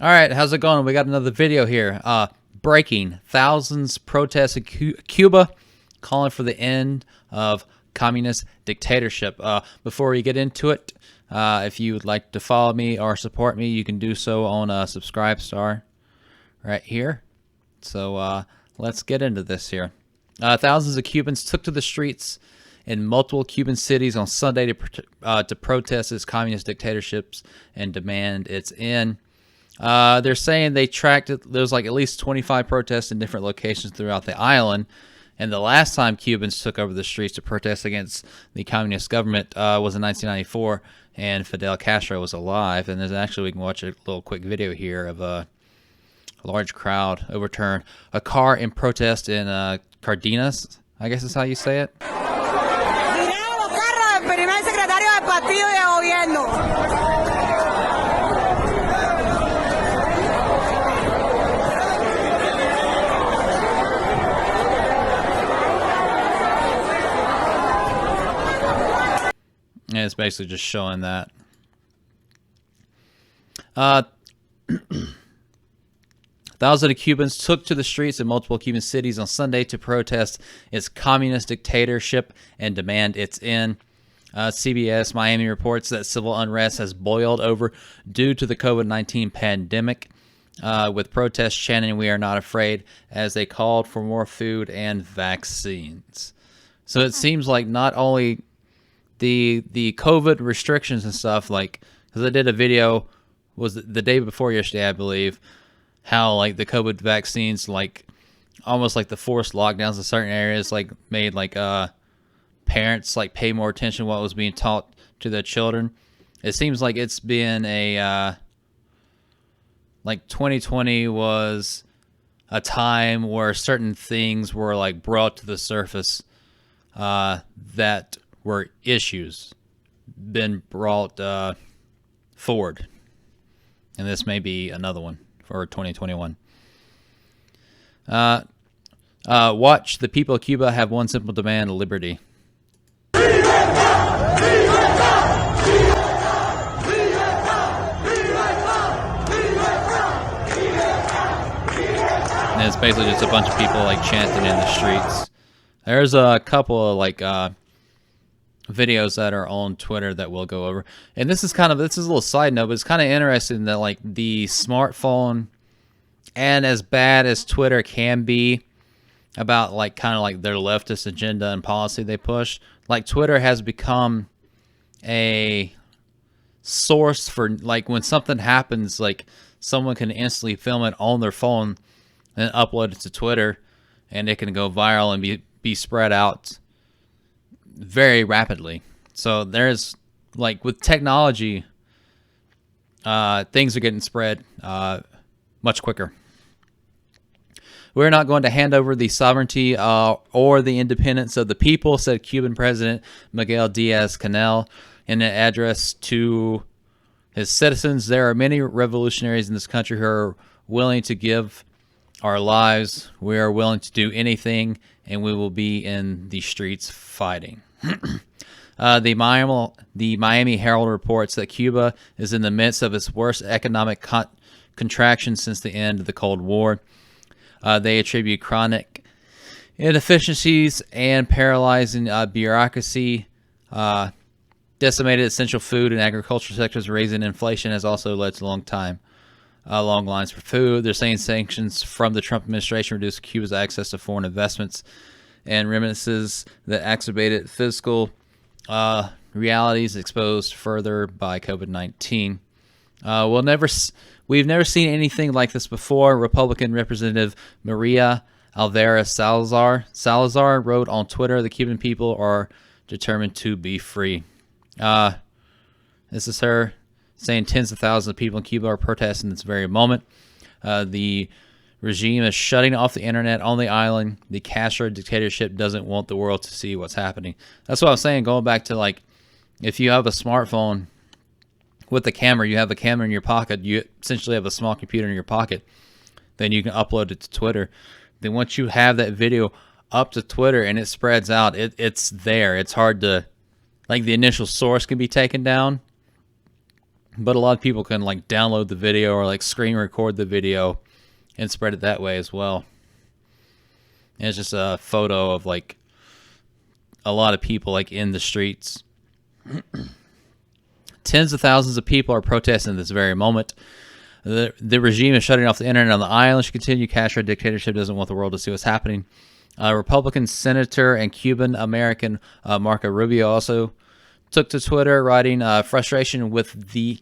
All right, how's it going? We got another video here. Breaking. Thousands protest in Cuba calling for the end of communist dictatorship. Before we get into it, if you would like to follow me or support me, you can do so on Subscribestar right here. So let's get into this here. Thousands of Cubans took to the streets in multiple Cuban cities on Sunday to protest its communist dictatorships and demand its end. They're saying they tracked it. There was like at least 25 protests in different locations throughout the island. And the last time Cubans took over the streets to protest against the communist government was in 1994, and Fidel Castro was alive. And there's actually, we can watch a little quick video here of a large crowd overturned a car in protest in Cardenas, I guess is how you say it. And it's basically just showing that. Thousands of Cubans took to the streets in multiple Cuban cities on Sunday to protest its communist dictatorship and demand its end. CBS Miami reports that civil unrest has boiled over due to the COVID-19 pandemic, with protests chanting, "We are not afraid," as they called for more food and vaccines. So it seems like not only the COVID restrictions and stuff, like, because I did a video, was the day before yesterday, I believe, how like the COVID vaccines, like almost like the forced lockdowns in certain areas, like made like parents like pay more attention to what was being taught to their children. It seems like it's been a like 2020 was a time where certain things were like brought to the surface that were issues been brought forward, and this may be another one for 2021. Watch. The people of Cuba have one simple demand: liberty. And it's basically just a bunch of people like chanting in the streets. There's a couple of like videos that are on Twitter that we'll go over, and this is a little side note, but it's kind of interesting that like the smartphone, and as bad as Twitter can be about like kind of like their leftist agenda and policy they push, like Twitter has become a source for like when something happens, like someone can instantly film it on their phone and upload it to Twitter, and it can go viral and be spread out very rapidly. So there's like with technology, things are getting spread much quicker. We're not going to hand over the sovereignty or the independence of the people, said Cuban President Miguel Diaz-Canel in an address to his citizens. There are many revolutionaries in this country who are willing to give our lives. We are willing to do anything, and we will be in the streets fighting. The Miami Herald reports that Cuba is in the midst of its worst economic contraction since the end of the Cold War. They attribute chronic inefficiencies and paralyzing bureaucracy, decimated essential food and agricultural sectors. Raising inflation has also led to long lines for food. They're saying sanctions from the Trump administration reduced Cuba's access to foreign investments and remittances that exacerbated fiscal realities exposed further by COVID-19. We've never seen anything like this before. Republican Representative Maria Alvarez Salazar wrote on Twitter, "The Cuban people are determined to be free." This is her saying tens of thousands of people in Cuba are protesting this very moment. The regime is shutting off the internet on the island. The Castro dictatorship doesn't want the world to see what's happening. That's what I was saying, going back to like, if you have a smartphone with the camera, you have a camera in your pocket, you essentially have a small computer in your pocket, then you can upload it to Twitter. Then once you have that video up to Twitter and it spreads out, it's there. It's hard to, like, the initial source can be taken down, but a lot of people can like download the video or like screen record the video and spread it that way as well. And it's just a photo of like a lot of people like in the streets. Tens of thousands of people are protesting this very moment. The regime is shutting off the internet on the island. Should continue. Castro dictatorship doesn't want the world to see what's happening. Republican senator and Cuban-American Marco Rubio also took to Twitter, writing frustration with the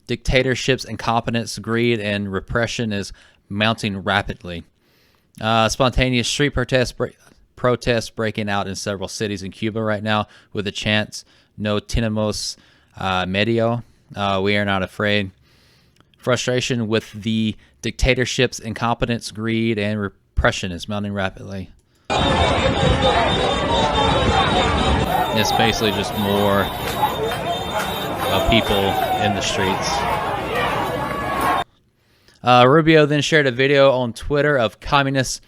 dictatorship's incompetence, greed, and repression is mounting rapidly. Spontaneous street protests breaking out in several cities in Cuba right now with the chants, "No tenemos medio," we are not afraid. Frustration with the dictatorship's incompetence, greed, and repression is mounting rapidly. It's basically just more people in the streets. Rubio then shared a video on Twitter of communist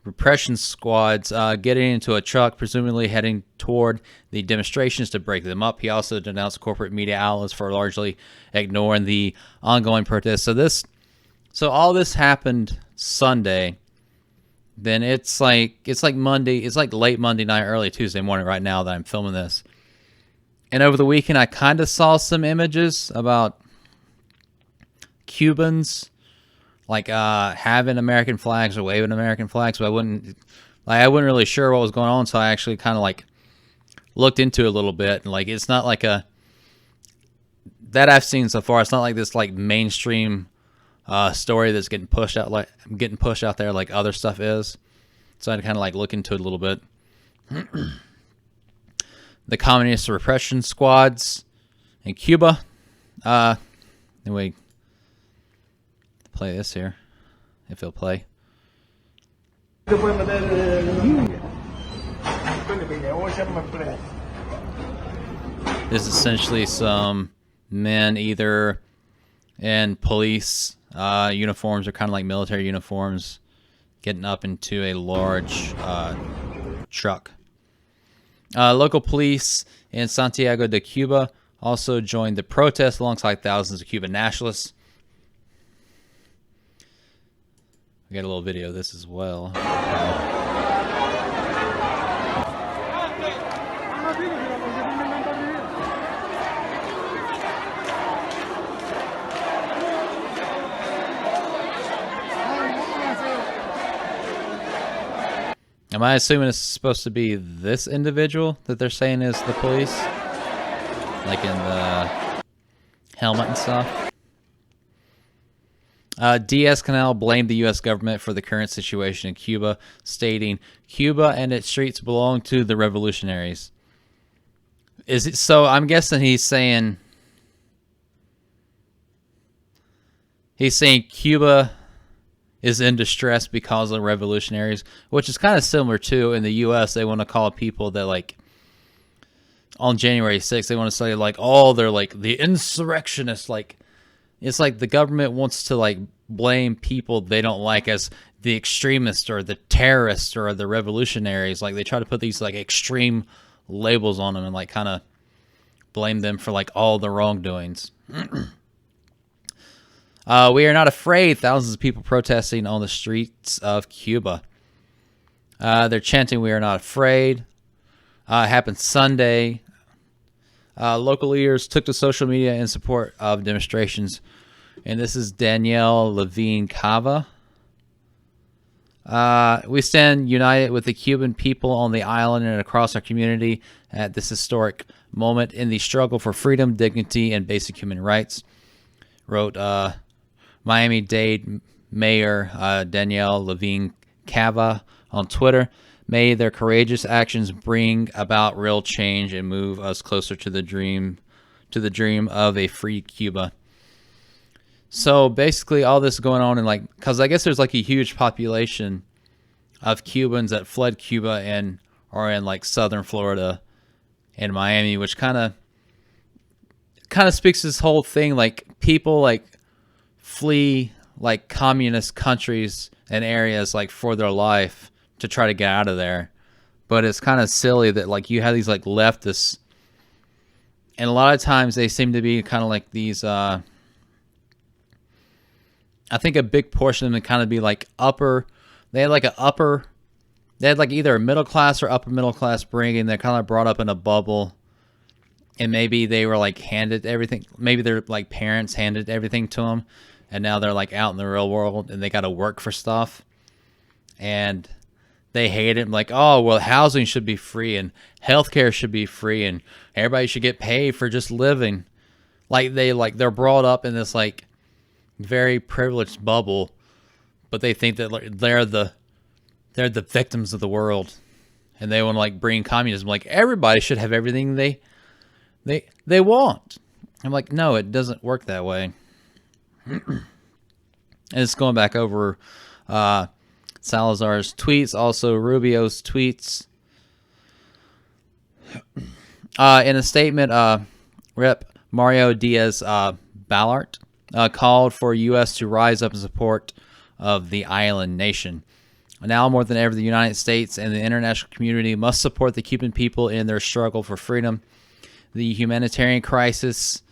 repression squads getting into a truck, presumably heading toward the demonstrations to break them up. He also denounced corporate media outlets for largely ignoring the ongoing protests. So all this happened Sunday. Then it's like Monday. It's like late Monday night, early Tuesday morning right now that I'm filming this. And over the weekend, I kind of saw some images about Cubans like having American flags or waving American flags, but I wasn't really sure what was going on, so I actually kind of like looked into it a little bit, and like it's not like that I've seen so far. It's not like this like mainstream story that's getting pushed out there like other stuff is. So I had to kind of like look into it a little bit. The communist repression squads in Cuba. Anyway, play this here, if it'll play. This is essentially some men either in police uniforms or kind of like military uniforms getting up into a large truck. Local police in Santiago de Cuba also joined the protest alongside thousands of Cuban nationalists. We got a little video of this as well. Am I assuming it's supposed to be this individual that they're saying is the police? Like in the helmet and stuff? Diaz-Canel blamed the U.S. government for the current situation in Cuba, stating, "Cuba and its streets belong to the revolutionaries." Is it so? I'm guessing he's saying Cuba is in distress because of the revolutionaries, which is kind of similar to in the U.S. They want to call people that like on January 6th, they want to say like, oh, they're like the insurrectionists. Like it's like the government wants to like blame people they don't like as the extremists or the terrorists or the revolutionaries. Like they try to put these like extreme labels on them and like kind of blame them for like all the wrongdoings. We are not afraid. Thousands of people protesting on the streets of Cuba. They're chanting, "We are not afraid." It happened Sunday. Local leaders took to social media in support of demonstrations. And this is Danielle Levine Cava. We stand united with the Cuban people on the island and across our community at this historic moment in the struggle for freedom, dignity, and basic human rights, wrote Miami-Dade Mayor Danielle Levine Cava on Twitter. May their courageous actions bring about real change and move us closer to the dream of a free Cuba. So basically all this going on in like, because I guess there's like a huge population of Cubans that fled Cuba and are in like southern Florida and Miami, which kind of speaks to this whole thing, like people like flee like communist countries and areas like for their life to try to get out of there. But it's kind of silly that like you have these like leftists And a lot of times they seem to be kind of like these, I think a big portion of them kind of be like they had like either a middle class or upper middle class bringing. They're kind of brought up in a bubble. And maybe they were like handed everything. Maybe their like parents handed everything to them. And now they're like out in the real world and they got to work for stuff. And they hate it. Like, oh, well, housing should be free and healthcare should be free and everybody should get paid for just living. They're brought up in this like very privileged bubble, but they think that they're the victims of the world, and they want to like bring communism. Like everybody should have everything they want. I'm like, no, it doesn't work that way. And it's going back over Salazar's tweets, also Rubio's tweets. In a statement, Rep. Mario Diaz-Balart called for U.S. to rise up in support of the island nation. Now more than ever, the United States and the international community must support the Cuban people in their struggle for freedom. The humanitarian crisis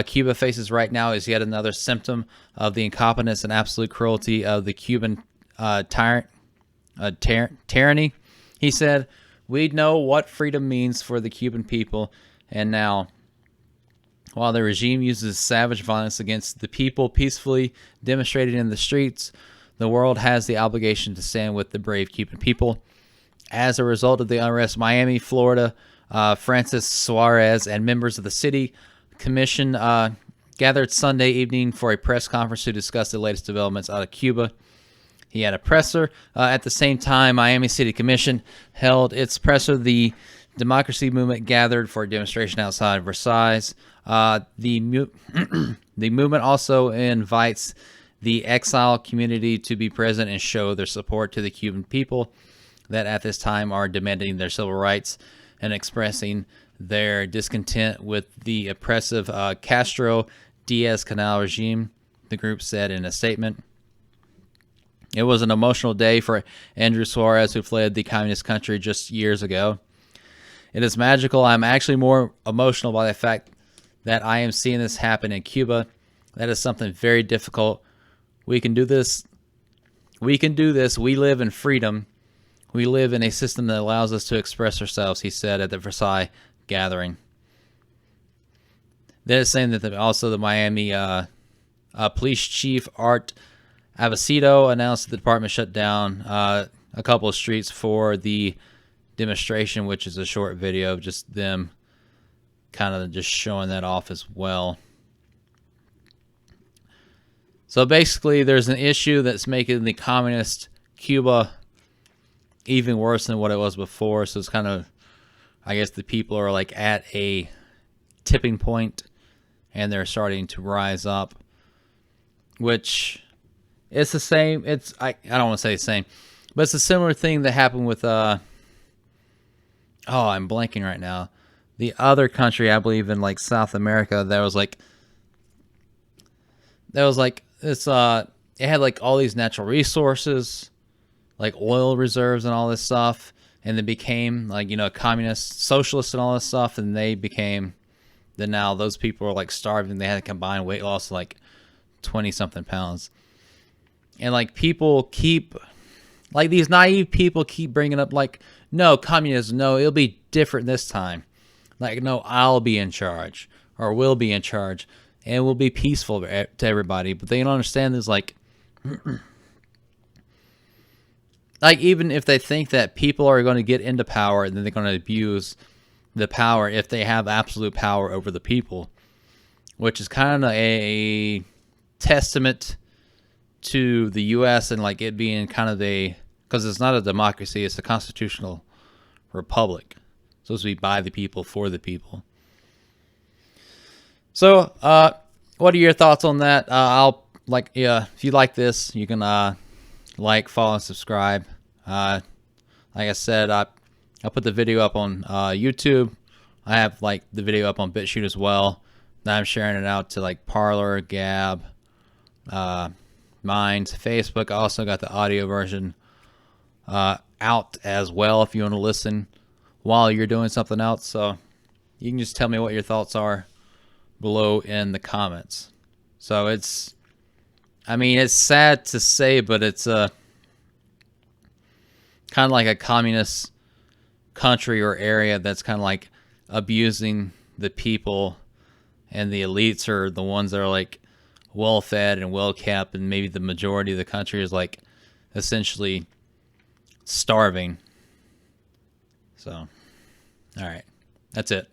Cuba faces right now is yet another symptom of the incompetence and absolute cruelty of the Cuban tyranny. He said, "We know what freedom means for the Cuban people, and now, while the regime uses savage violence against the people peacefully demonstrated in the streets, the world has the obligation to stand with the brave Cuban people." As a result of the unrest, Miami, Florida, Francis Suarez and members of the city commission gathered Sunday evening for a press conference to discuss the latest developments out of Cuba. He had a presser. At the same time, Miami City Commission held its presser. The democracy movement gathered for a demonstration outside Versailles. The movement also invites the exile community to be present and show their support to the Cuban people that at this time are demanding their civil rights and expressing their discontent with the oppressive Castro Diaz-Canel regime, the group said in a statement. It was an emotional day for Andrew Suarez, who fled the communist country just years ago. It is magical. I'm actually more emotional by the fact that I am seeing this happen in Cuba. That is something very difficult. We can do this. We can do this. We live in freedom. We live in a system that allows us to express ourselves, he said at the Versailles gathering. They're saying that also the Miami police chief, Art Avicito, announced that the department shut down a couple of streets for the demonstration, which is a short video of just them kind of just showing that off as well. So basically, there's an issue that's making the communist Cuba even worse than what it was before. So it's kind of, I guess the people are like at a tipping point and they're starting to rise up, which it's the same. I don't want to say the same, but it's a similar thing that happened with, I'm blanking right now. The other country, I believe in like South America, that was like this, it had like all these natural resources, like oil reserves and all this stuff, and they became like, communist, socialist and all this stuff, and then now those people are like starving. They had a combined weight loss of like 20-something pounds. And like people keep, like these naive people keep bringing up like, no, communism, no, it'll be different this time. Like, no, I'll be in charge, or we'll be in charge, and we'll be peaceful to everybody. But they don't understand this, like even if they think that people are going to get into power and then they're going to abuse the power if they have absolute power over the people, which is kind of a testament to the U.S. and like it being kind of because it's not a democracy, it's a constitutional republic. It's supposed to be by the people, for the people. So, what are your thoughts on that? If you like this, you can like, follow, and subscribe. Like I said, I put the video up on YouTube. I have like the video up on BitChute as well. Now I'm sharing it out to like Parler, Gab, Minds, Facebook. I also got the audio version out as well if you want to listen while you're doing something else. So You can just tell me what your thoughts are below in the comments. So it's, I mean, it's sad to say, but it's a kind of like a communist country or area that's kind of like abusing the people, and the elites are the ones that are like well fed and well kept, and maybe the majority of the country is like essentially starving. So, all right, that's it.